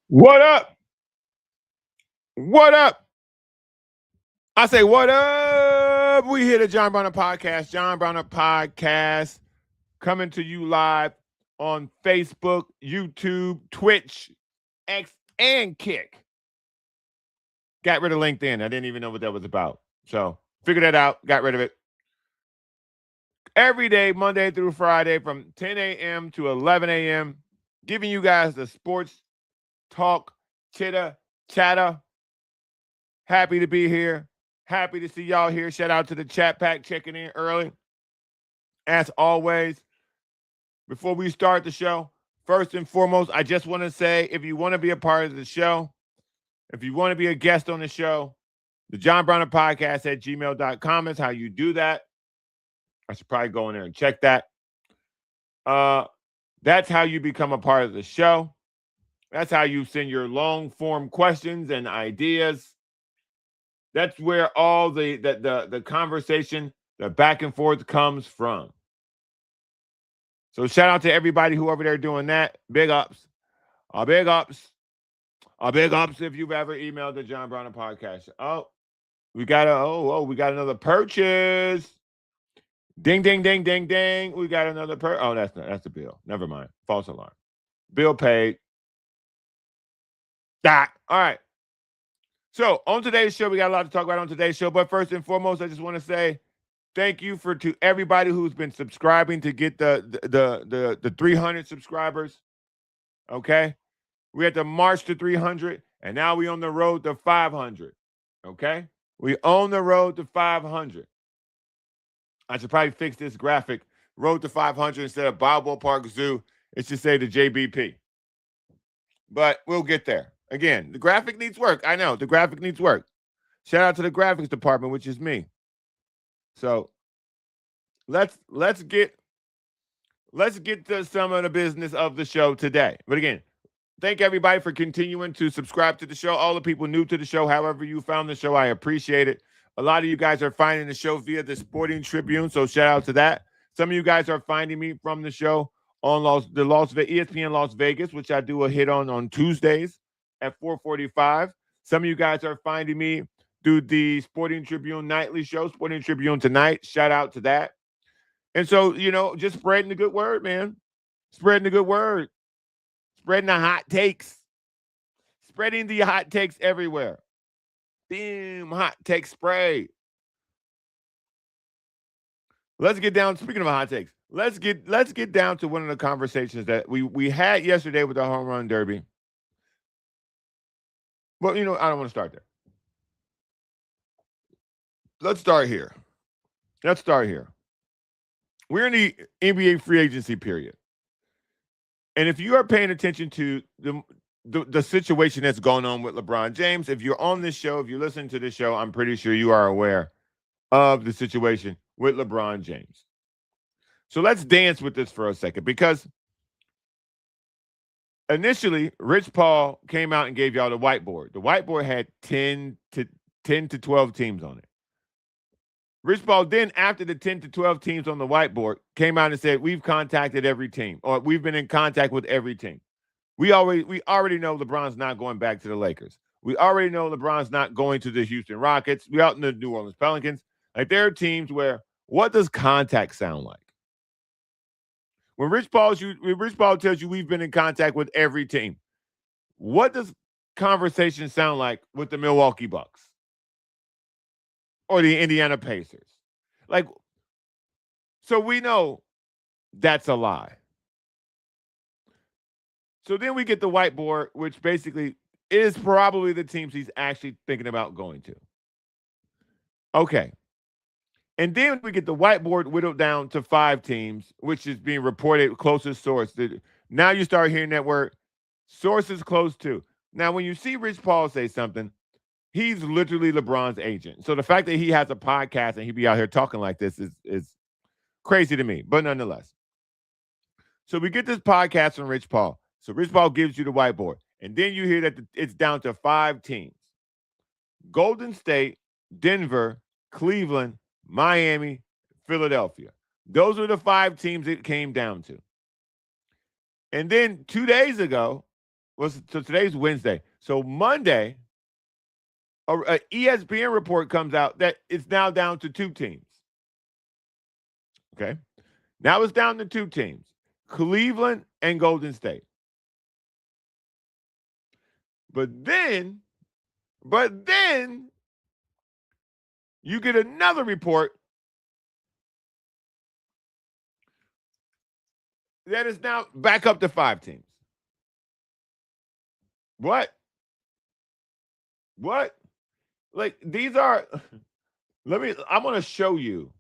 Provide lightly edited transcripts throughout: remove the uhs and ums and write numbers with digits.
What up? What up? I say, what up? We here the John Brown Podcast. John Brown Podcast coming to you live on Facebook, YouTube, Twitch, X, and Kick. Got rid of LinkedIn. I didn't even know what that was about. So figured that out. Got rid of it. Every day, Monday through Friday, from 10 a.m. to 11 a.m., giving you guys the sports talk, chitter, chatter. Happy to be here. Happy to see y'all here. Shout out to the chat pack checking in early. As always, before we start the show, first and foremost, I just want to say, if you want to be a part of the show, if you want to be a guest on the show, the John Brown Podcast at gmail.com is how you do that. I should probably go in there and check that. That's how you become a part of the show. That's how you send your long form questions and ideas. That's where all the conversation, the back and forth comes from. So shout out to everybody who over there doing that. Big ups. Big ups. Big ups if you've ever emailed the John Brown Podcast. We got another purchase. Ding, ding, ding, ding, ding. We got another purchase. Oh, that's the bill. Never mind. False alarm. Bill paid. All right. So on today's show, we got a lot to talk about on today's show. But first and foremost, I just want to say thank you to everybody who's been subscribing to get the 300 subscribers. Okay, we had to march to 300, and now we on the road to 500. Okay, we on the road to 500. I should probably fix this graphic. Road to 500 instead of Balboa Park Zoo. It should say the JBP. But we'll get there. Again, the graphic needs work. I know the graphic needs work. Shout out to the graphics department, which is me. So let's get to some of the business of the show today. But again, thank everybody for continuing to subscribe to the show. All the people new to the show, however you found the show, I appreciate it. A lot of you guys are finding the show via the Sporting Tribune, so shout out to that. Some of you guys are finding me from the show on ESPN Las Vegas, which I do a hit on Tuesdays at 4:45. Some of you guys are finding me through the Sporting Tribune nightly show, Sporting Tribune Tonight. Shout out to that. And so, just spreading the good word, man. Spreading the good word. Spreading the hot takes. Spreading the hot takes everywhere. Boom, hot take spray. Let's get down. Speaking of hot takes, let's get down to one of the conversations that we had yesterday with the home run derby. Well, I don't want to start there. Let's start here. We're in the NBA free agency period. And if you are paying attention to the situation that's going on with LeBron James, if you're on this show, if you're listening to this show, I'm pretty sure you are aware of the situation with LeBron James. So let's dance with this for a second, because initially, Rich Paul came out and gave y'all the whiteboard. The whiteboard had 10 to 12 teams on it. Rich Paul then, after the 10 to 12 teams on the whiteboard, came out and said, we've contacted every team, or we've been in contact with every team. We already know LeBron's not going back to the Lakers. We already know LeBron's not going to the Houston Rockets. We out in the New Orleans Pelicans. Like, there are teams where, what does contact sound like? When Rich Paul tells you we've been in contact with every team, what does conversation sound like with the Milwaukee Bucks or the Indiana Pacers? Like, so we know that's a lie. So then we get the whiteboard, which basically is probably the teams he's actually thinking about going to. Okay. And then we get the whiteboard whittled down to 5 teams, which is being reported closest source. Now you start hearing that word, sources close to. Now, when you see Rich Paul say something, he's literally LeBron's agent. So the fact that he has a podcast and he be out here talking like this is crazy to me, but nonetheless. So we get this podcast from Rich Paul. So Rich Paul gives you the whiteboard. And then you hear that it's down to 5 teams. Golden State, Denver, Cleveland, Miami, Philadelphia. Those are the 5 teams it came down to. And then 2 days ago, so today's Wednesday. So Monday, a ESPN report comes out that it's now down to 2 teams. Okay. Now it's down to 2 teams, Cleveland and Golden State. But then you get another report that is now back up to 5 teams. What? Like, these are, I'm going to show you.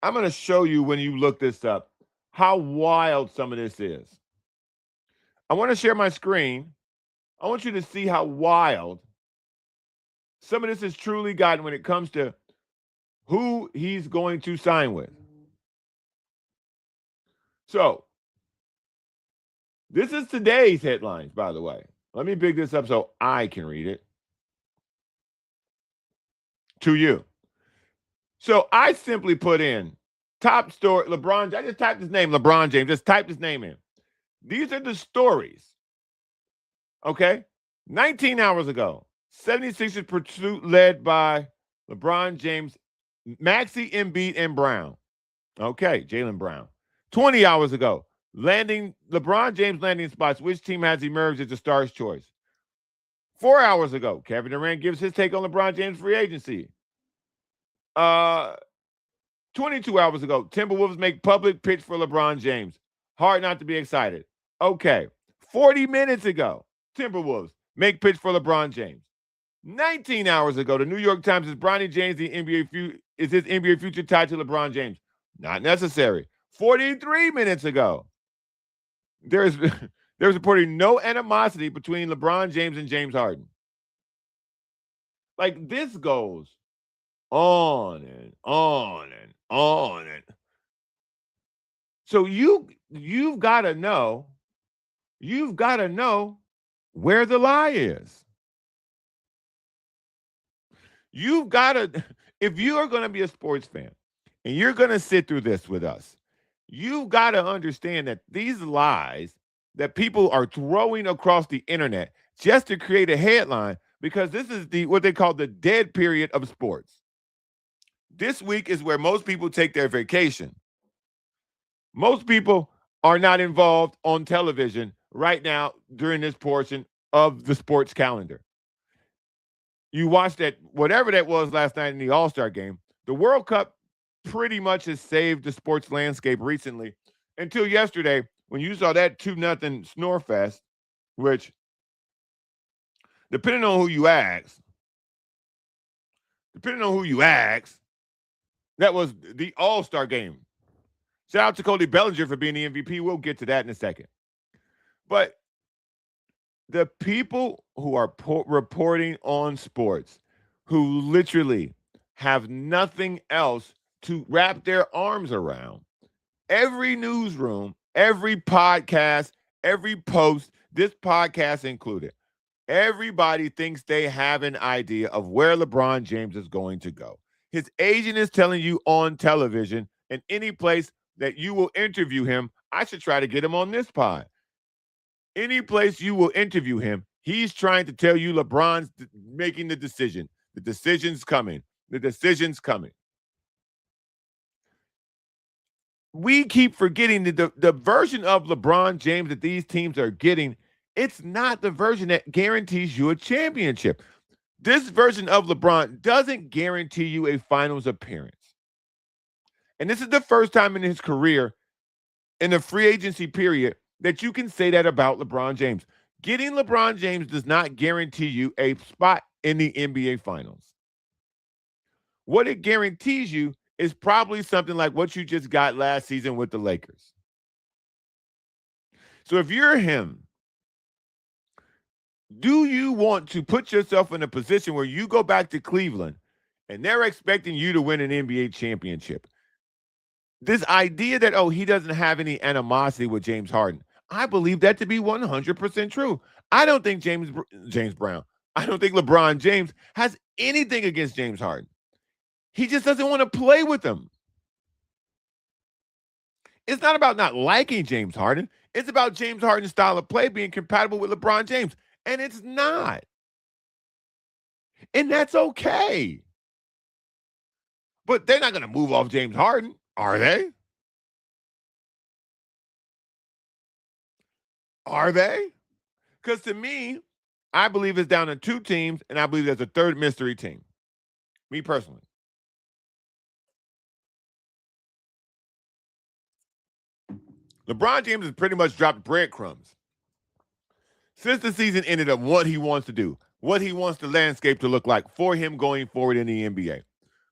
I'm going to show you when you look this up how wild some of this is. I want to share my screen. I want you to see how wild some of this has truly gotten when it comes to who he's going to sign with. So, this is today's headlines, by the way. Let me big this up so I can read it to you. So, I simply put in top story, LeBron. I just typed his name, LeBron James. Just typed his name in. These are the stories. Okay? 19 hours ago, 76ers pursuit led by LeBron James, Maxey, Embiid, and Brown. Okay, Jaylen Brown. 20 hours ago, LeBron James landing spots. Which team has emerged as the star's choice? 4 hours ago, Kevin Durant gives his take on LeBron James' free agency. 22 hours ago, Timberwolves make public pitch for LeBron James. Hard not to be excited. Okay, 40 minutes ago, Timberwolves make pitch for LeBron James. 19 hours ago, the New York Times is Bronny James is his NBA future tied to LeBron James? Not necessary. 43 minutes ago, there's reporting no animosity between LeBron James and James Harden. Like, this goes on and on and on and. So you've got to know where the lie is. You've got to, if you are going to be a sports fan and you're going to sit through this with us, you've got to understand that these lies that people are throwing across the internet just to create a headline, because this is what they call the dead period of sports. This week is where most people take their vacation. Most people are not involved on television right now during this portion of the sports calendar. You watched that, whatever that was last night in the All-Star game. The World Cup pretty much has saved the sports landscape recently until yesterday when you saw that 2-0 snore fest, which, depending on who you ask, that was the All-Star game. Shout out to Cody Bellinger for being the MVP. We'll get to that in a second. But the people who are reporting on sports, who literally have nothing else to wrap their arms around, every newsroom, every podcast, every post, this podcast included, everybody thinks they have an idea of where LeBron James is going to go. His agent is telling you on television and any place that you will interview him, I should try to get him on this pod. Any place you will interview him, he's trying to tell you LeBron's making the decision. The decision's coming. The decision's coming. We keep forgetting that the version of LeBron James that these teams are getting, it's not the version that guarantees you a championship. This version of LeBron doesn't guarantee you a finals appearance. And this is the first time in his career, in the free agency period, that you can say that about LeBron James. Getting LeBron James does not guarantee you a spot in the NBA Finals. What it guarantees you is probably something like what you just got last season with the Lakers. So if you're him, do you want to put yourself in a position where you go back to Cleveland and they're expecting you to win an NBA championship? This idea that, he doesn't have any animosity with James Harden, I believe that to be 100% true. I don't think James Brown, I don't think LeBron James has anything against James Harden. He just doesn't want to play with him. It's not about not liking James Harden. It's about James Harden's style of play being compatible with LeBron James. And it's not. And that's okay. But they're not going to move off James Harden, are they? Are they? Because to me, I believe it's down to two teams, and I believe there's a third mystery team. Me personally. LeBron James has pretty much dropped breadcrumbs since the season ended of what he wants to do, what he wants the landscape to look like for him going forward in the NBA.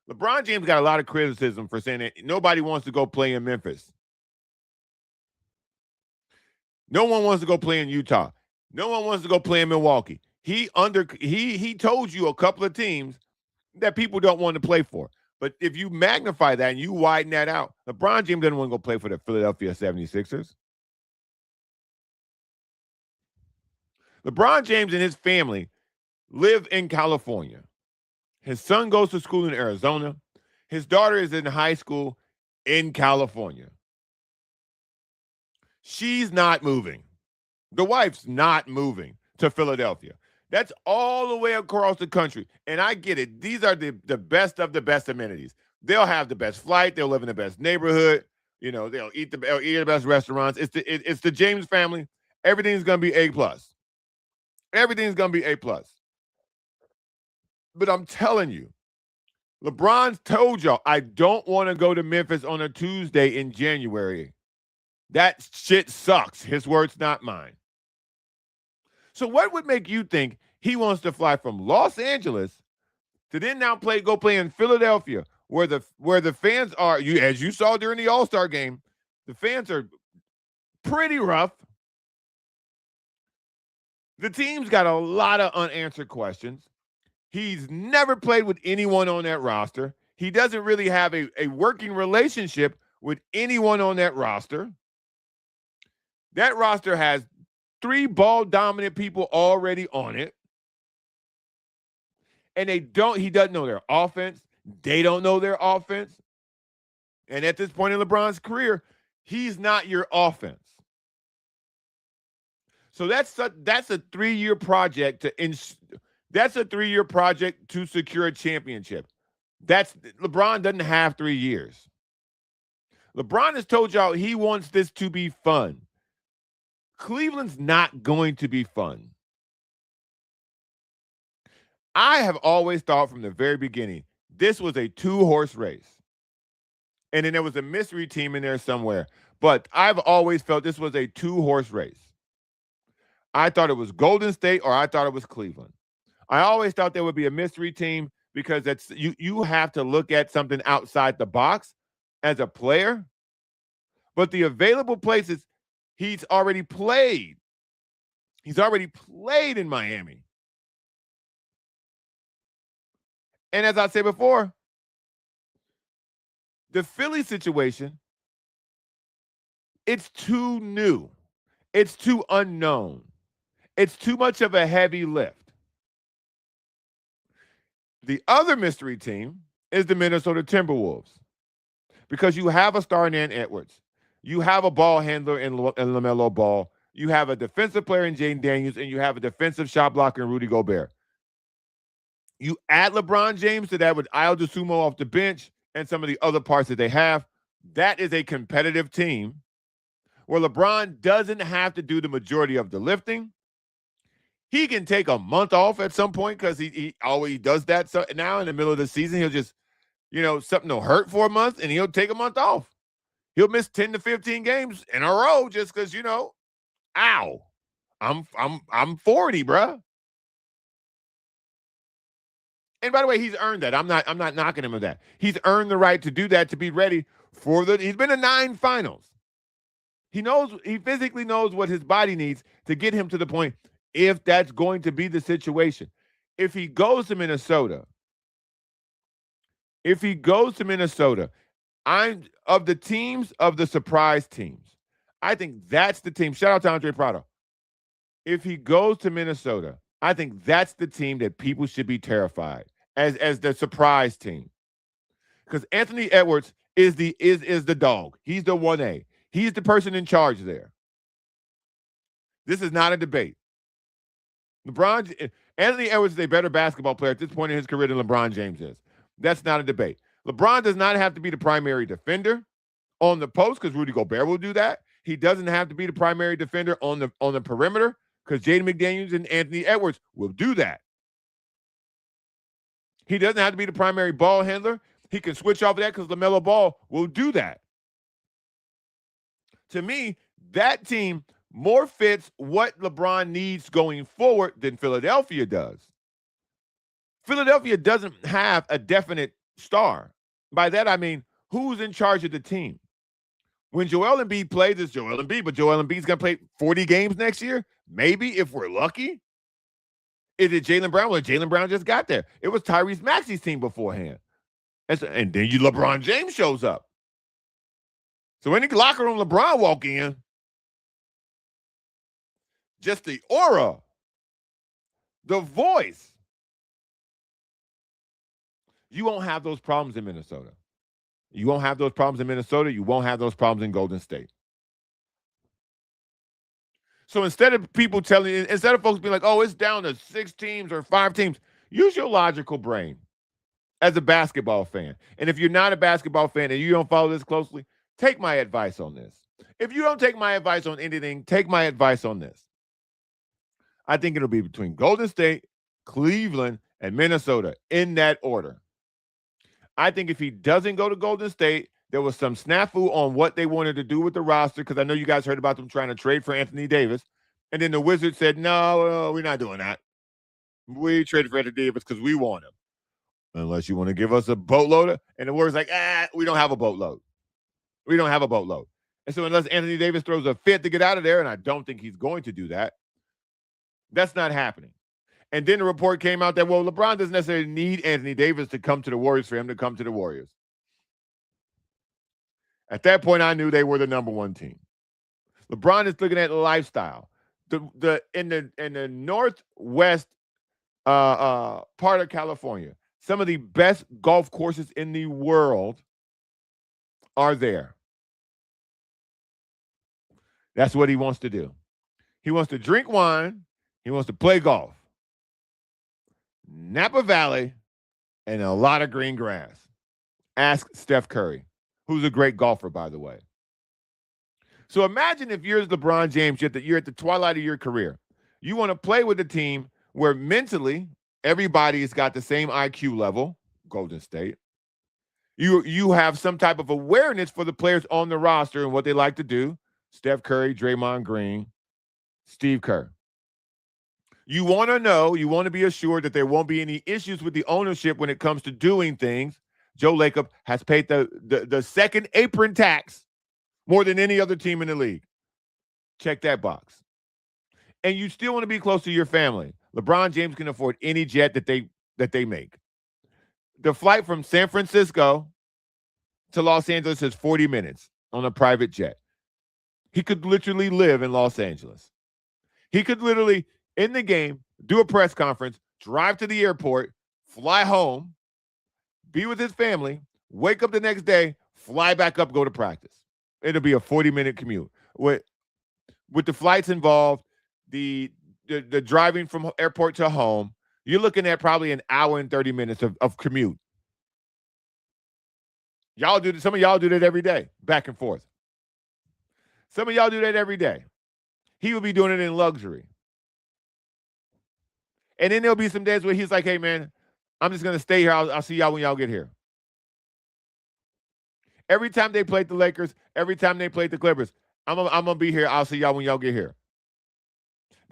LeBron James got a lot of criticism for saying that nobody wants to go play in Memphis. No one wants to go play in Utah. No one wants to go play in Milwaukee. He told you a couple of teams that people don't want to play for. But if you magnify that and you widen that out, LeBron James doesn't want to go play for the Philadelphia 76ers. LeBron James and his family live in California. His son goes to school in Arizona. His daughter is in high school in California. She's not moving. The wife's not moving to Philadelphia. That's all the way across the country. And I get it. These are the best of the best amenities. They'll have the best flight. They'll live in the best neighborhood. You know, they'll eat the best restaurants. It's the James family. Everything's going to be A+. Everything's going to be A+. But I'm telling you, LeBron's told y'all, I don't want to go to Memphis on a Tuesday in January. That shit sucks. His words, not mine. So what would make you think he wants to fly from Los Angeles to then now go play in Philadelphia, where the fans are, as you saw during the All-Star game, the fans are pretty rough. The team's got a lot of unanswered questions. He's never played with anyone on that roster. He doesn't really have a working relationship with anyone on that roster. That roster has 3 ball-dominant people already on it. And he doesn't know their offense. They don't know their offense. And at this point in LeBron's career, he's not your offense. So that's a 3-year project that's a 3-year project to secure a championship. LeBron doesn't have 3 years. LeBron has told y'all he wants this to be fun. Cleveland's not going to be fun. I have always thought from the very beginning, this was a 2-horse race. And then there was a mystery team in there somewhere. But I've always felt this was a 2-horse race. I thought it was Golden State or I thought it was Cleveland. I always thought there would be a mystery team because you have to look at something outside the box as a player. But the available places, he's already played. He's already played in Miami. And as I said before, the Philly situation, it's too new. It's too unknown. It's too much of a heavy lift. The other mystery team is the Minnesota Timberwolves because you have a star in Ant Edwards. You have a ball handler in LaMelo Ball. You have a defensive player in Jaden Daniels, and you have a defensive shot blocker in Rudy Gobert. You add LeBron James to that with Ayo Dosunmu off the bench and some of the other parts that they have. That is a competitive team where LeBron doesn't have to do the majority of the lifting. He can take a month off at some point because he always does that. So now in the middle of the season, he'll just, something will hurt for a month and he'll take a month off. He'll miss 10 to 15 games in a row just because, ow, I'm 40, bruh. And by the way, he's earned that. I'm not knocking him of that. He's earned the right to do that, to be ready he's been to 9 finals. He physically knows what his body needs to get him to the point if that's going to be the situation. If he goes to Minnesota, I'm of the surprise teams. I think that's the team. Shout out to Andre Prado. If he goes to Minnesota, I think that's the team that people should be terrified as the surprise team. Because Anthony Edwards is the dog. He's the 1A. He's the person in charge there. This is not a debate. Anthony Edwards is a better basketball player at this point in his career than LeBron James is. That's not a debate. LeBron does not have to be the primary defender on the post because Rudy Gobert will do that. He doesn't have to be the primary defender on the perimeter because Jaden McDaniels and Anthony Edwards will do that. He doesn't have to be the primary ball handler. He can switch off of that because LaMelo Ball will do that. To me, that team more fits what LeBron needs going forward than Philadelphia does. Philadelphia doesn't have a definite star. By that, I mean, who's in charge of the team? When Joel Embiid plays, it's Joel Embiid, but Joel Embiid's going to play 40 games next year? Maybe, if we're lucky. Is it Jaylen Brown? Well, Jaylen Brown just got there. It was Tyrese Maxey's team beforehand. And then LeBron James shows up. So any locker room LeBron walk in, just the aura, the voice, you won't have those problems in Minnesota. You won't have those problems in Minnesota. You won't have those problems in Golden State. So instead of folks being like, oh, it's down to 6 teams or 5 teams, use your logical brain as a basketball fan. And if you're not a basketball fan and you don't follow this closely, take my advice on this. If you don't take my advice on anything, take my advice on this. I think it'll be between Golden State, Cleveland, and Minnesota in that order. I think if he doesn't go to Golden State, there was some snafu on what they wanted to do with the roster, because I know you guys heard about them trying to trade for Anthony Davis. And then the Wizards said, no, we're not doing that. We traded for Anthony Davis because we want him. Unless you want to give us a boatload. And the Warriors like, we don't have a boatload. We don't have a boatload. And so unless Anthony Davis throws a fit to get out of there, and I don't think he's going to do that, that's not happening. And then the report came out that, well, LeBron doesn't necessarily need Anthony Davis to come to the Warriors for him to come to the Warriors. At that point, I knew they were the number 1 team. LeBron is looking at lifestyle. In the northwest part of California, some of the best golf courses in the world are there. That's what he wants to do. He wants to drink wine. He wants to play golf. Napa Valley and a lot of green grass. Ask Steph Curry, who's a great golfer, by the way. So imagine if you're LeBron James, you're at the twilight of your career. You want to play with a team where mentally everybody's got the same IQ level, Golden State. You have some type of awareness for the players on the roster and what they like to do. Steph Curry, Draymond Green, Steve Kerr. You want to know, you want to be assured that there won't be any issues with the ownership when it comes to doing things. Joe Lacob has paid the second apron tax more than any other team in the league. Check that box. And you still want to be close to your family. LeBron James can afford any jet that they make. The flight from San Francisco to Los Angeles is 40 minutes on a private jet. He could literally live in Los Angeles. He could literally, in the game, do a press conference, drive to the airport, fly home, be with his family, wake up the next day, fly back up, go to practice. It'll be a 40-minute commute. With the flights involved, the driving from airport to home, you're looking at probably an hour and 30 minutes of commute. Some of y'all do that every day, back and forth. Some of y'all do that every day. He will be doing it in luxury. And then there'll be some days where he's like, hey, man, I'm just going to stay here. I'll see y'all when y'all get here. Every time they played the Lakers, every time they played the Clippers, I'm going to be here. I'll see y'all when y'all get here.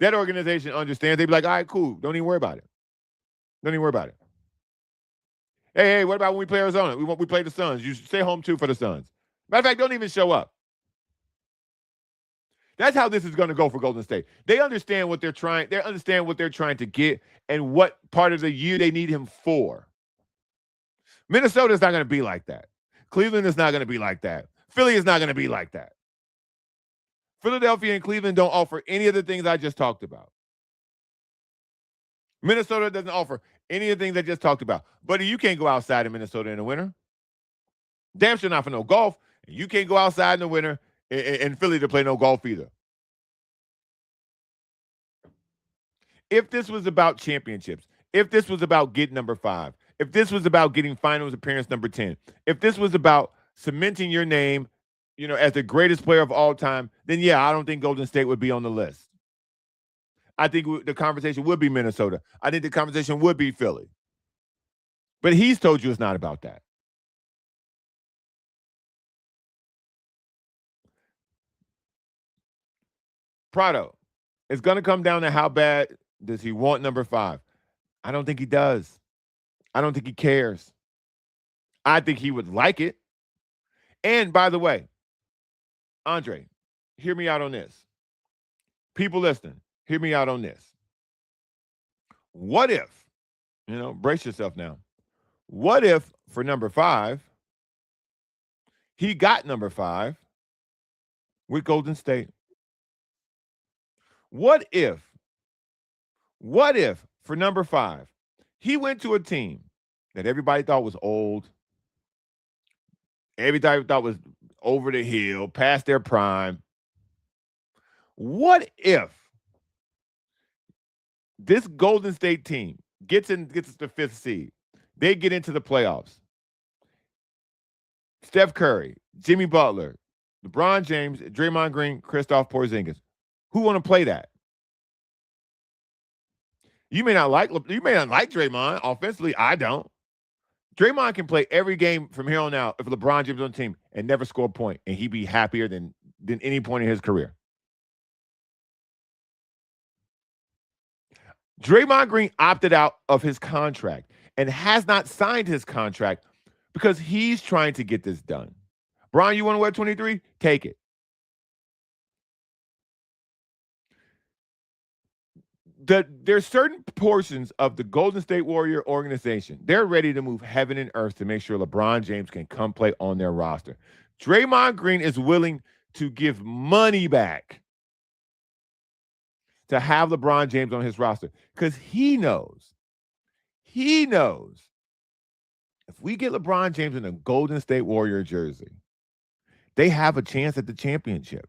That organization understands. They be like, all right, cool. Don't even worry about it. Don't even worry about it. Hey, what about when we play Arizona? We play the Suns. You should stay home, too, for the Suns. Matter of fact, don't even show up. That's how this is going to go for Golden State. They understand what they're trying. They understand what they're trying to get and what part of the year they need him for. Minnesota is not going to be like that. Cleveland is not going to be like that. Philly is not going to be like that. Philadelphia and Cleveland don't offer any of the things I just talked about. Minnesota doesn't offer any of the things I just talked about. Buddy, you can't go outside in Minnesota in the winter. Damn sure not for no golf. You can't go outside in the winter in Philly to play no golf either. If this was about championships, if this was about getting number 5, if this was about getting finals appearance number 10, if this was about cementing your name, as the greatest player of all time, then yeah, I don't think Golden State would be on the list. I think the conversation would be Minnesota. I think the conversation would be Philly. But he's told you it's not about that. Prado, it's going to come down to how bad does he want number 5. I don't think he does. I don't think he cares. I think he would like it. And by the way, Andre, hear me out on this. People listening, hear me out on this. What if, brace yourself now. What if for number 5, he got number 5 with Golden State? What if for number 5, he went to a team that everybody thought was old, everybody thought was over the hill, past their prime? What if this Golden State team gets the 5th seed? They get into the playoffs. Steph Curry, Jimmy Butler, LeBron James, Draymond Green, Kristaps Porzingis. Who want to play that? You may not like Draymond offensively. I don't. Draymond can play every game from here on out if LeBron James on the team and never score a point, and he'd be happier than any point in his career. Draymond Green opted out of his contract and has not signed his contract because he's trying to get this done. Brian, you want to wear 23? Take it. There's certain portions of the Golden State Warrior organization. They're ready to move heaven and earth to make sure LeBron James can come play on their roster. Draymond Green is willing to give money back to have LeBron James on his roster because he knows if we get LeBron James in a Golden State Warrior jersey, they have a chance at the championship.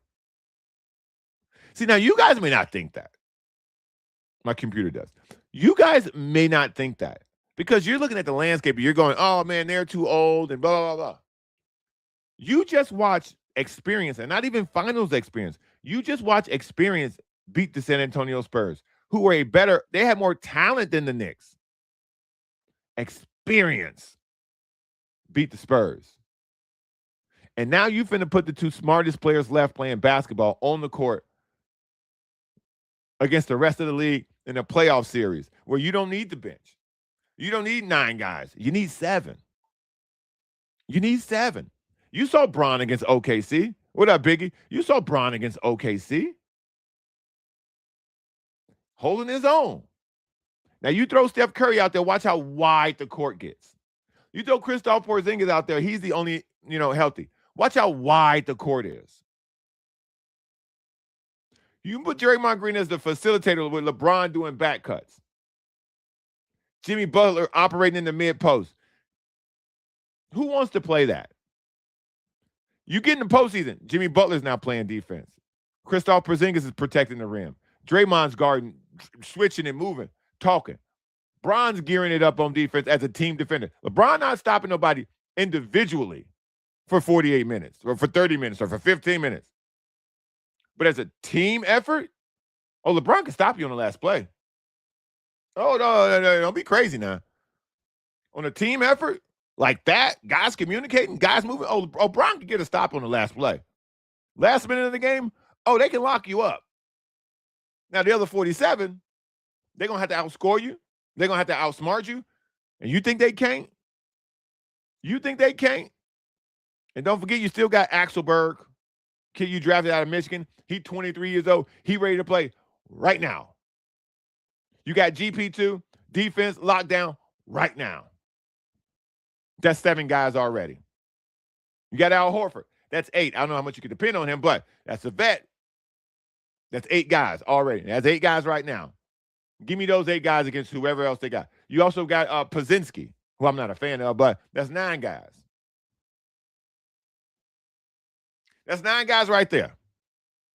See, now you guys may not think that. My computer does. You guys may not think that because you're looking at the landscape and you're going, oh, man, they're too old and blah, blah, blah. You just watch experience, and not even finals experience. You just watch experience beat the San Antonio Spurs, who were they had more talent than the Knicks. Experience beat the Spurs. And now you finna put the 2 smartest players left playing basketball on the court against the rest of the league in a playoff series where you don't need the bench. You don't need 9 guys. You need 7. You saw Bron against OKC. What up, Biggie? You saw Bron against OKC. Holding his own. Now you throw Steph Curry out there, watch how wide the court gets. You throw Kristaps Porzingis out there, he's the only, healthy. Watch how wide the court is. You can put Draymond Green as the facilitator with LeBron doing back cuts. Jimmy Butler operating in the mid-post. Who wants to play that? You get in the postseason, Jimmy Butler's now playing defense. Kristaps Porzingis is protecting the rim. Draymond's guarding, switching and moving, talking. Bron's gearing it up on defense as a team defender. LeBron not stopping nobody individually for 48 minutes or for 30 minutes or for 15 minutes. But as a team effort, LeBron can stop you on the last play. Oh, no, don't be crazy now. On a team effort like that, guys communicating, guys moving, LeBron can get a stop on the last play. Last minute of the game, they can lock you up. Now, the other 47, they're going to have to outscore you. They're going to have to outsmart you. And you think they can't? And don't forget, you still got Axelberg, kid you drafted out of Michigan. He's 23 years old. He ready to play right now. You got GP2, defense, lockdown right now. That's 7 guys already. You got Al Horford. That's 8. I don't know how much you can depend on him, but that's a vet. That's 8 guys already. That's 8 guys right now. Give me those 8 guys against whoever else they got. You also got Pazinski, who I'm not a fan of, but that's 9 guys. That's 9 guys right there.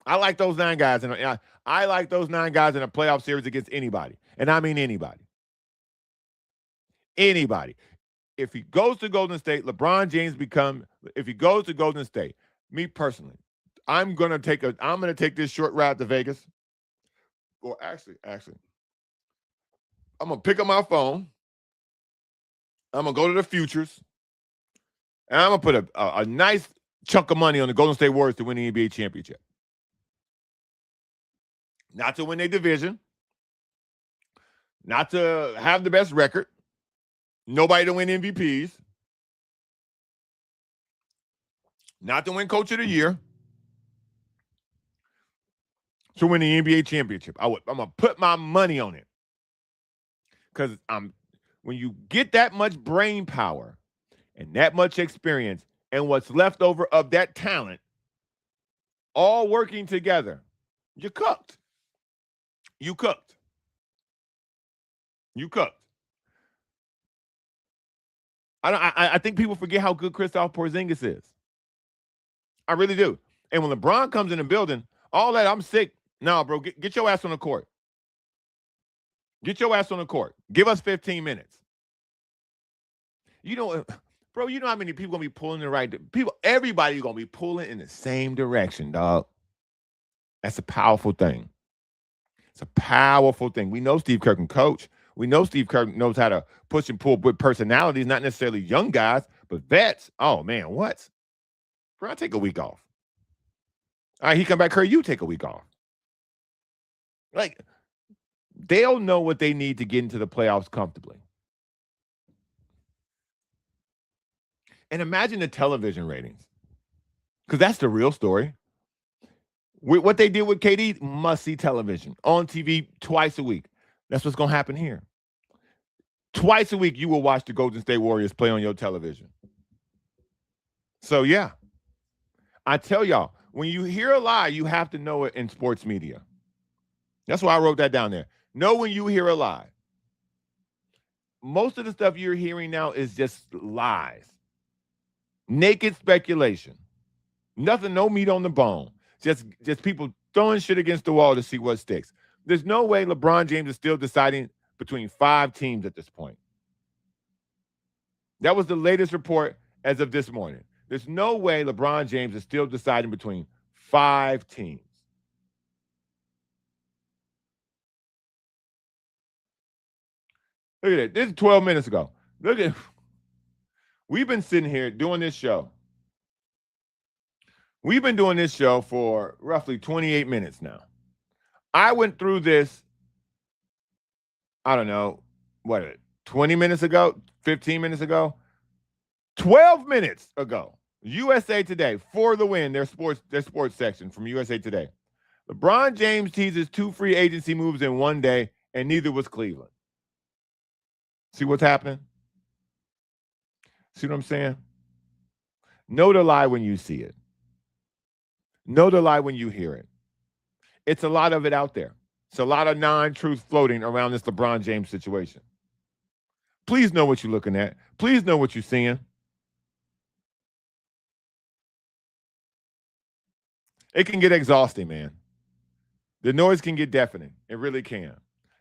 I like those 9 guys, and I like those 9 guys in a playoff series against anybody, and I mean anybody. Anybody. If he goes to Golden State, LeBron James if he goes to Golden State, me personally, I'm gonna take this short ride to Vegas. Or actually, I'm gonna pick up my phone. I'm gonna go to the futures, and I'm gonna put a nice chunk of money on the Golden State Warriors to win the NBA championship. Not to win their division, not to have the best record, nobody to win MVPs, not to win Coach of the Year, to win the NBA championship. I'm gonna put my money on it, because when you get that much brain power and that much experience and what's left over of that talent, all working together, you're cooked. You cooked. I think people forget how good Kristaps Porzingis is. I really do. And when LeBron comes in the building, all that, I'm sick. No, bro, get your ass on the court. Get your ass on the court. Give us 15 minutes. Bro, you know how many people going to be pulling the right people? Everybody's going to be pulling in the same direction, dog. That's a powerful thing. It's a powerful thing. We know Steve Kerr can coach. We know Steve Kerr knows how to push and pull with personalities, not necessarily young guys, but vets. Oh, man, what? Bro, I take a week off. All right, he come back, Curry, you take a week off. Like, they'll know what they need to get into the playoffs comfortably. And imagine the television ratings, because that's the real story. What they did with KD, must-see television on TV twice a week. That's what's going to happen here. Twice a week, you will watch the Golden State Warriors play on your television. So, yeah. I tell y'all, when you hear a lie, you have to know it in sports media. That's why I wrote that down there. Know when you hear a lie. Most of the stuff you're hearing now is just lies. Naked speculation. Nothing, no meat on the bone. Just people throwing shit against the wall to see what sticks. There's no way LeBron James is still deciding between 5 teams at this point. That was the latest report as of this morning. There's no way LeBron James is still deciding between 5 teams. Look at it. This is 12 minutes ago. Look at it. We've been sitting here doing this show. We've been doing this show for roughly 28 minutes now. I went through this, I don't know, 20 minutes ago, 15 minutes ago, 12 minutes ago. USA Today, for the win, their sports section from USA Today. LeBron James teases 2 free agency moves in one day, and neither was Cleveland. See what's happening? See what I'm saying? Know the lie when you see it. Know the lie when you hear it. It's a lot of it out there. It's a lot of non-truth floating around this LeBron James situation. Please know what you're looking at. Please know what you're seeing. It can get exhausting, man. The noise can get deafening. It really can.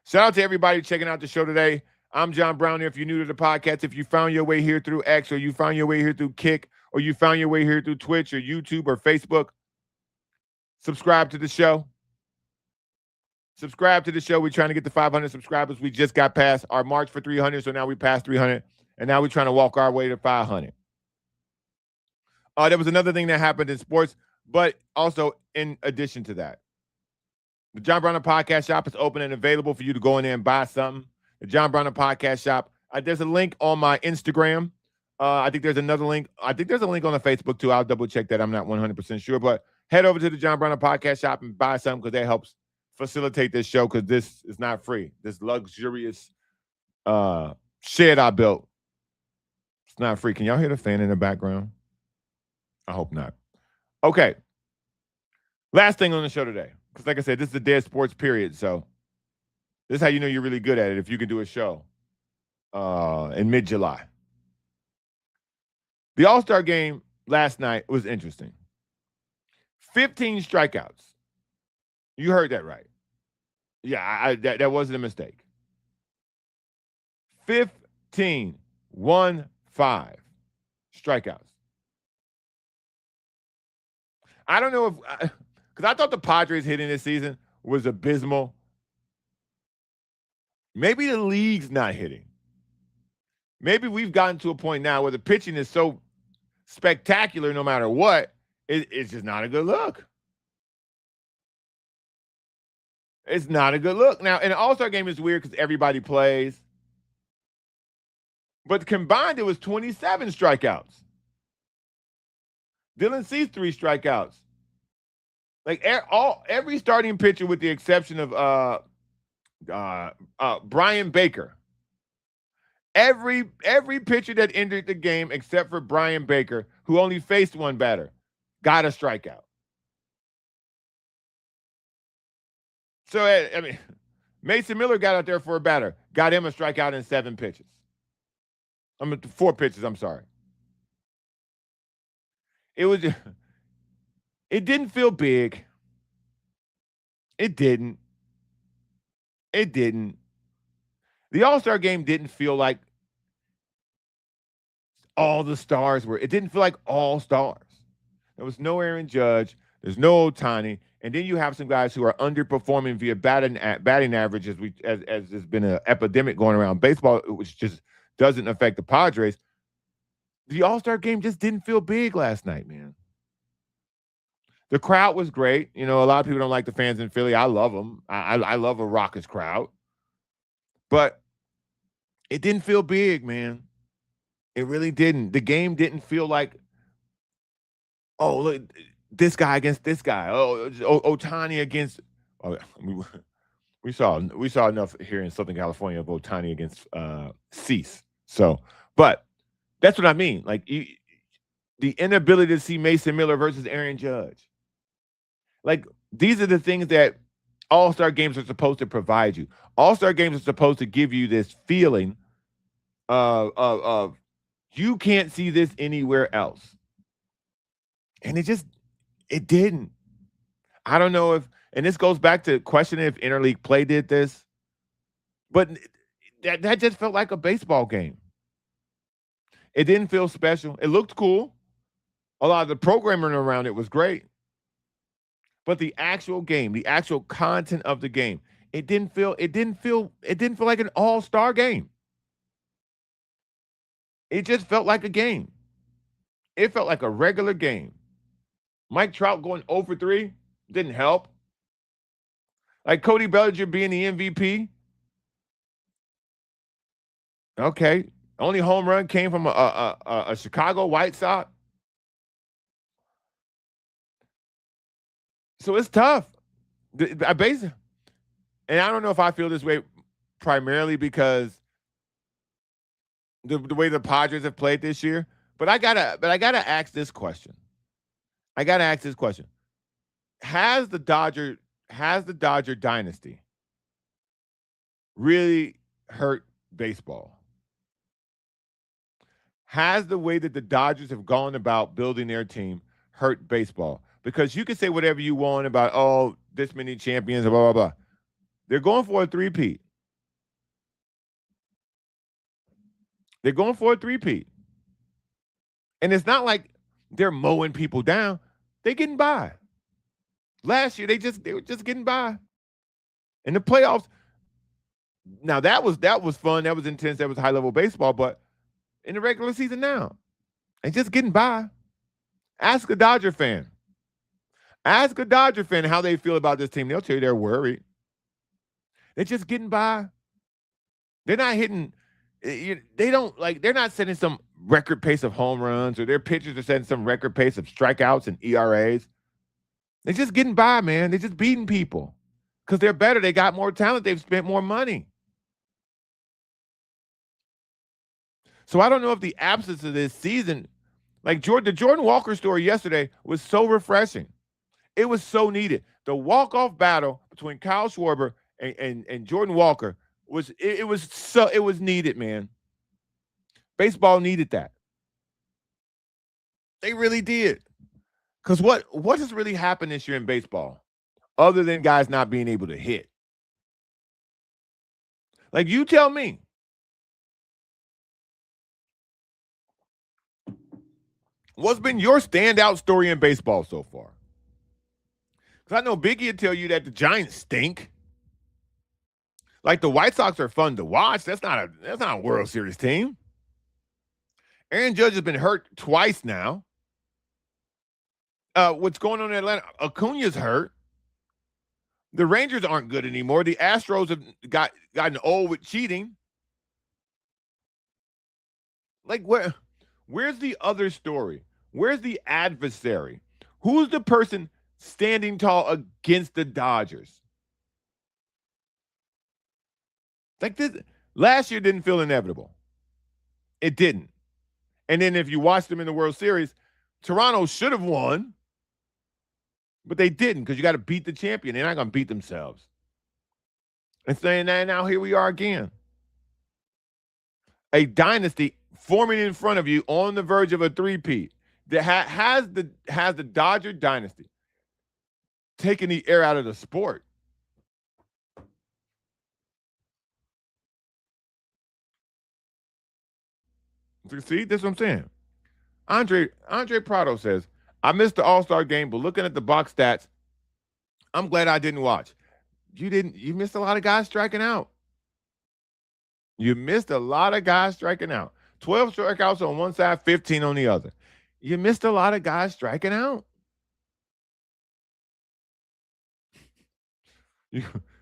Shout out to everybody checking out the show today. I'm John Brown. If you're new to the podcast, if you found your way here through X, or you found your way here through Kick, or you found your way here through Twitch or YouTube or Facebook, subscribe to the show. Subscribe to the show. We're trying to get to 500 subscribers. We just got past our march for 300, so now we passed 300, and now we're trying to walk our way to 500. There was another thing that happened in sports, but also in addition to that, the John Brown Podcast Shop is open and available for you to go in there and buy something. The John Brown Podcast Shop. There's a link on my Instagram. I think there's another link. I think there's a link on the Facebook too. I'll double check that. I'm not 100% sure, but head over to the John Brown Podcast Shop and buy something, because that helps facilitate this show, because this is not free. This luxurious shed I built, it's not free. Can y'all hear the fan in the background? I hope not. Okay. Last thing on the show today, because like I said, this is a dead sports period, so This is how you know you're really good at it if you can do a show in mid-July. The All-Star game last night was interesting. 15 strikeouts. You heard that right. Yeah, that wasn't a mistake. 15, 1-5 strikeouts. I don't know if, because I thought the Padres hitting this season was abysmal. Maybe the league's not hitting. Maybe we've gotten to a point now where the pitching is so spectacular no matter what, it's just not a good look. It's not a good look. Now, an All-Star game is weird because everybody plays. But combined, it was 27 strikeouts. Dylan Cease 3 strikeouts. Like every starting pitcher, with the exception of Brian Baker. Every pitcher that entered the game except for Brian Baker, who only faced one batter, got a strikeout. So, I mean, Mason Miller got out there for a batter, got him a strikeout in 7 pitches. 4 pitches, I'm sorry. It didn't feel big. It didn't. The All-Star game didn't feel like all the stars were. It didn't feel like all stars. There was no Aaron Judge. There's no Ohtani. And then you have some guys who are underperforming via batting average, as there's been an epidemic going around baseball, which just doesn't affect the Padres. The All-Star game just didn't feel big last night, man. The crowd was great. You know, a lot of people don't like the fans in Philly. I love them. I love a raucous crowd. But it didn't feel big, man. It really didn't. The game didn't feel like, oh, look, this guy against this guy. Oh, Ohtani against. Oh, we saw enough here in Southern California of Ohtani against Cease. So, but that's what I mean. Like the inability to see Mason Miller versus Aaron Judge. Like, these are the things that All-Star games are supposed to provide you. All-Star games are supposed to give you this feeling of you can't see this anywhere else. And it didn't. I don't know if, and this goes back to questioning if interleague play did this, but that just felt like a baseball game. It didn't feel special. It looked cool. A lot of the programming around it was great. But the actual game, the actual content of the game, it didn't feel like an all-star game. It just felt like a game. It felt like a regular game. Mike Trout going 0 for 3 didn't help. Like Cody Bellinger being the MVP. Okay. Only home run came from a Chicago White Sox. So it's tough. And I don't know if I feel this way primarily because the way the Padres have played this year, but I gotta ask this question. Has the Dodger dynasty really hurt baseball? Has the way that the Dodgers have gone about building their team hurt baseball? Because you can say whatever you want about, oh, this many champions, blah, blah, blah. They're going for a three-peat. And it's not like they're mowing people down. They're getting by. Last year, they were just getting by. In the playoffs, now that was fun. That was intense. That was high-level baseball. But in the regular season now, they're just getting by. Ask a Dodger fan. How they feel about this team. They'll tell you they're worried. They're just getting by. They're not hitting. They're not setting some record pace of home runs, or their pitchers are setting some record pace of strikeouts and ERAs. They're just getting by, man. They're just beating people because they're better. They got more talent. They've spent more money. So I don't know if the absence of this season, like the Jordan Walker story yesterday was so refreshing. It was so needed. The walk-off battle between Kyle Schwarber and Jordan Walker it was needed, man. Baseball needed that. They really did. Because what has really happened this year in baseball, other than guys not being able to hit? Like, you tell me. What's been your standout story in baseball so far? Because I know Biggie will tell you that the Giants stink. Like, the White Sox are fun to watch. That's not a World Series team. Aaron Judge has been hurt twice now. What's going on in Atlanta? Acuna's hurt. The Rangers aren't good anymore. The Astros have gotten old with cheating. Like, where's the other story? Where's the adversary? Who's the person standing tall against the Dodgers? Like, this last year didn't feel inevitable. It didn't. And then if you watched them in the World Series, Toronto should have won, but they didn't, because you got to beat the champion. They're not going to beat themselves. And saying that, now here we are again. A dynasty forming in front of you on the verge of a three-peat that has the Dodger dynasty taking the air out of the sport. See, that's what I'm saying. Andre Prado says, I missed the All-Star game, but looking at the box stats, I'm glad I didn't watch. You missed a lot of guys striking out. You missed a lot of guys striking out. 12 strikeouts on one side, 15 on the other. You missed a lot of guys striking out.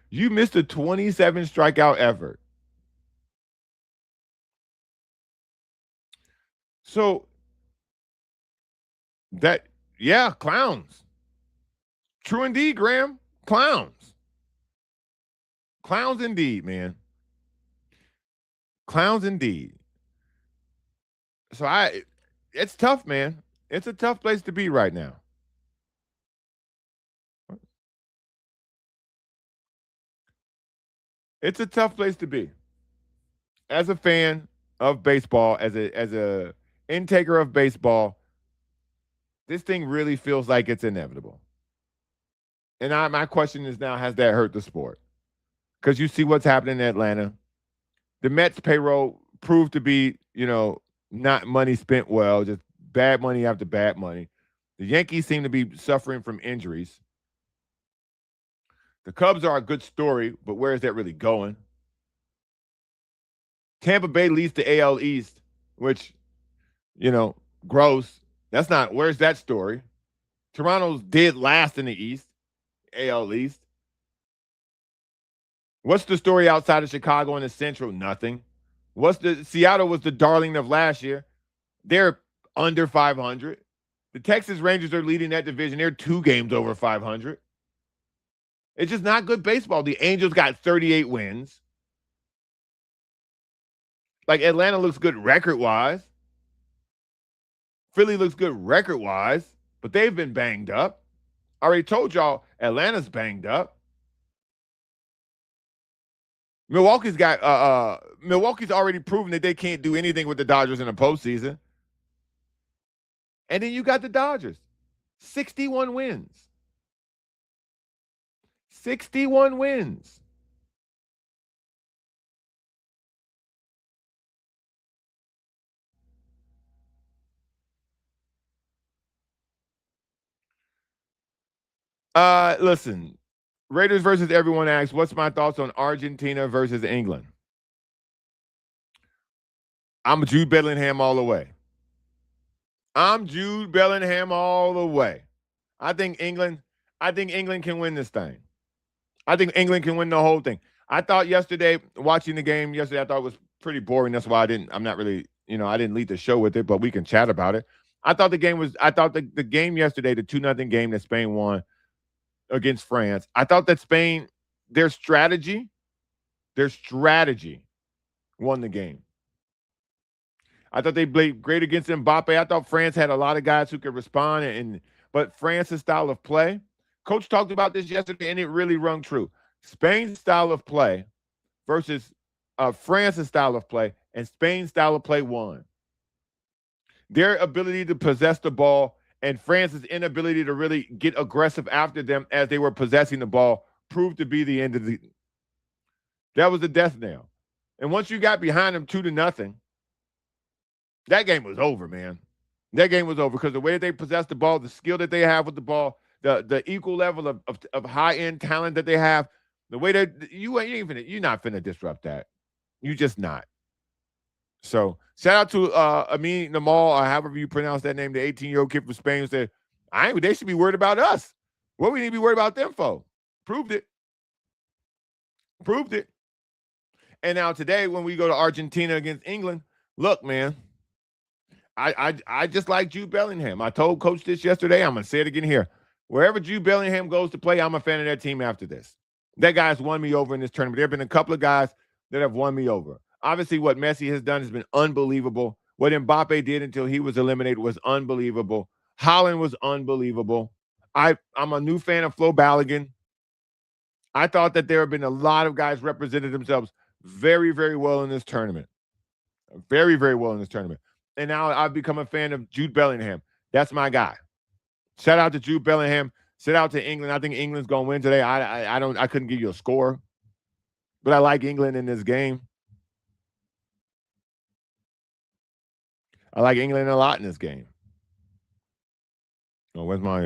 You missed a 27 strikeout effort. So clowns. True indeed, Graham. Clowns. Clowns indeed, man. Clowns indeed. So it's tough, man. It's a tough place to be right now. It's a tough place to be. As a fan of baseball, as a intaker of baseball, this thing really feels like it's inevitable. And my question is now, has that hurt the sport? Because you see what's happening in Atlanta. The Mets payroll proved to be, not money spent well, just bad money after bad money. The Yankees seem to be suffering from injuries. The Cubs are a good story, but where is that really going? Tampa Bay leads the AL East, which, gross. Where's that story? Toronto's dead last in the East, AL East. What's the story outside of Chicago in the Central? Nothing. Seattle was the darling of last year. They're under 500. The Texas Rangers are leading that division. They're 2 games over 500. It's just not good baseball. The Angels got 38 wins. Like, Atlanta looks good record-wise. Philly looks good record-wise, but they've been banged up. I already told y'all Atlanta's banged up. Milwaukee's already proven that they can't do anything with the Dodgers in the postseason. And then you got the Dodgers. 61 wins. 61 wins. Listen, Raiders versus everyone asks, what's my thoughts on Argentina versus England? I'm Jude Bellingham all the way. I'm Jude Bellingham all the way. I think England can win this thing. I think England can win the whole thing. I thought watching the game yesterday, I thought it was pretty boring. That's why I didn't lead the show with it, but we can chat about it. I thought the game yesterday, the 2-0 game that Spain won against France, I thought that Spain, their strategy won the game. I thought they played great against Mbappe. I thought France had a lot of guys who could respond, but France's style of play, Coach talked about this yesterday, and it really rung true. Spain's style of play versus France's style of play, and Spain's style of play won. Their ability to possess the ball and France's inability to really get aggressive after them as they were possessing the ball proved to be the end of the. That was the death knell. And once you got behind them 2-0, that game was over, man. That game was over because the way that they possess the ball, the skill that they have with the ball, the equal level of high-end talent that they have, the way that you're not finna disrupt that. You just not. So shout out to Amin Namal, or however you pronounce that name, the 18-year-old kid from Spain who said, they should be worried about us. What we need to be worried about them for? Proved it. And now today, when we go to Argentina against England, look, man, I just like Jude Bellingham. I told Coach this yesterday. I'm going to say it again here. Wherever Jude Bellingham goes to play, I'm a fan of that team after this. That guy's won me over in this tournament. There have been a couple of guys that have won me over. Obviously, what Messi has done has been unbelievable. What Mbappe did until he was eliminated was unbelievable. Haaland was unbelievable. I'm a new fan of Flo Balogun. I thought that there have been a lot of guys represented themselves very, very well in this tournament. Very, very well in this tournament. And now I've become a fan of Jude Bellingham. That's my guy. Shout out to Jude Bellingham. Shout out to England. I think England's going to win today. I couldn't give you a score, but I like England in this game. I like England a lot in this game. Oh, where's my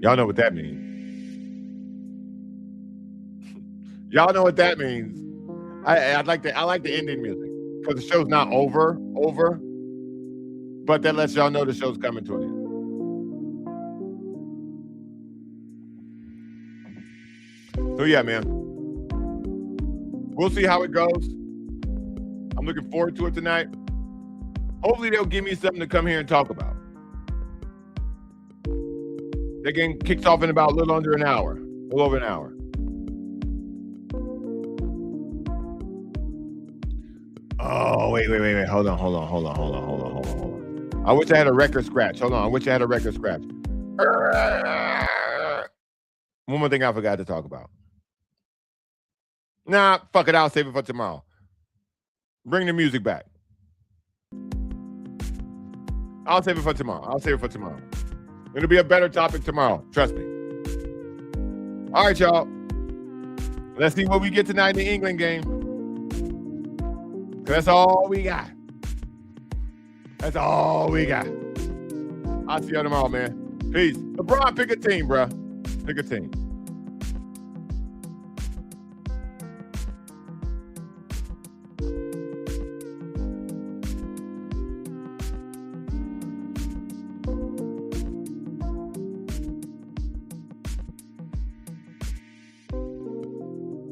y'all know what that means. Y'all know what that means. I like the ending music because the show's not over, but that lets y'all know the show's coming to an end. So yeah, man. We'll see how it goes. I'm looking forward to it tonight. Hopefully they'll give me something to come here and talk about. The game kicks off in about a little over an hour. Oh, wait. Hold on. I wish I had a record scratch. Hold on. One more thing I forgot to talk about. Nah, fuck it. I'll save it for tomorrow. Bring the music back. I'll save it for tomorrow. It'll be a better topic tomorrow. Trust me. All right, y'all. Let's see what we get tonight in the England game. That's all we got. I'll see you tomorrow, man. Peace. LeBron, pick a team, bro. Pick a team.